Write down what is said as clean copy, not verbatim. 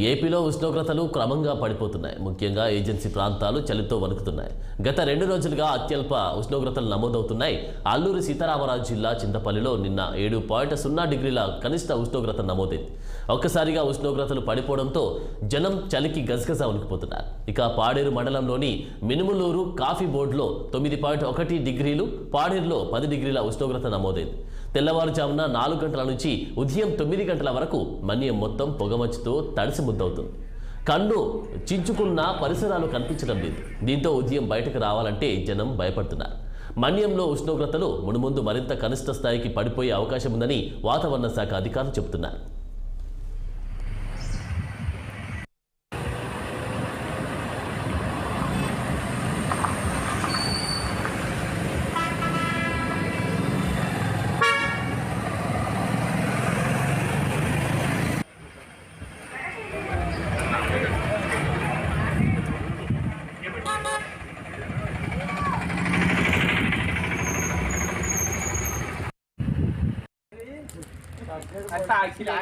ఏపీలో ఉష్ణోగ్రతలు క్రమంగా పడిపోతున్నాయి. ముఖ్యంగా ఏజెన్సీ ప్రాంతాలు చలితో వణుకుతున్నాయి. గత 2 రోజులుగా అత్యల్ప ఉష్ణోగ్రతలు నమోదవుతున్నాయి. అల్లూరి సీతారామరాజు జిల్లా చింతపల్లిలో నిన్న 7.0 డిగ్రీల కనిష్ట ఉష్ణోగ్రత నమోదైంది. ఒక్కసారిగా ఉష్ణోగ్రతలు పడిపోవడంతో జనం చలికి గజగజ వణికిపోతున్నారు. ఇక పాడేరు మండలంలోని మినుములూరు కాఫీ బోర్డులో 9.1 డిగ్రీలు, పాడేరులో 10 డిగ్రీల ఉష్ణోగ్రత నమోదైంది. తెల్లవారుజామున 4 గంటల నుంచి ఉదయం 9 గంటల వరకు మన్యం మొత్తం పొగమచ్చుతో తడిసి ముద్దవుతుంది. కన్ను చించుకున్న పరిసరాలు కనిపించడం లేదు. దీంతో ఉదయం బయటకు రావాలంటే జనం భయపడుతున్నారు. మన్యంలో ఉష్ణోగ్రతలు మునుముందు మరింత కనిష్ట స్థాయికి పడిపోయే అవకాశం ఉందని వాతావరణ శాఖ అధికారులు చెబుతున్నారు. Hasta aquí la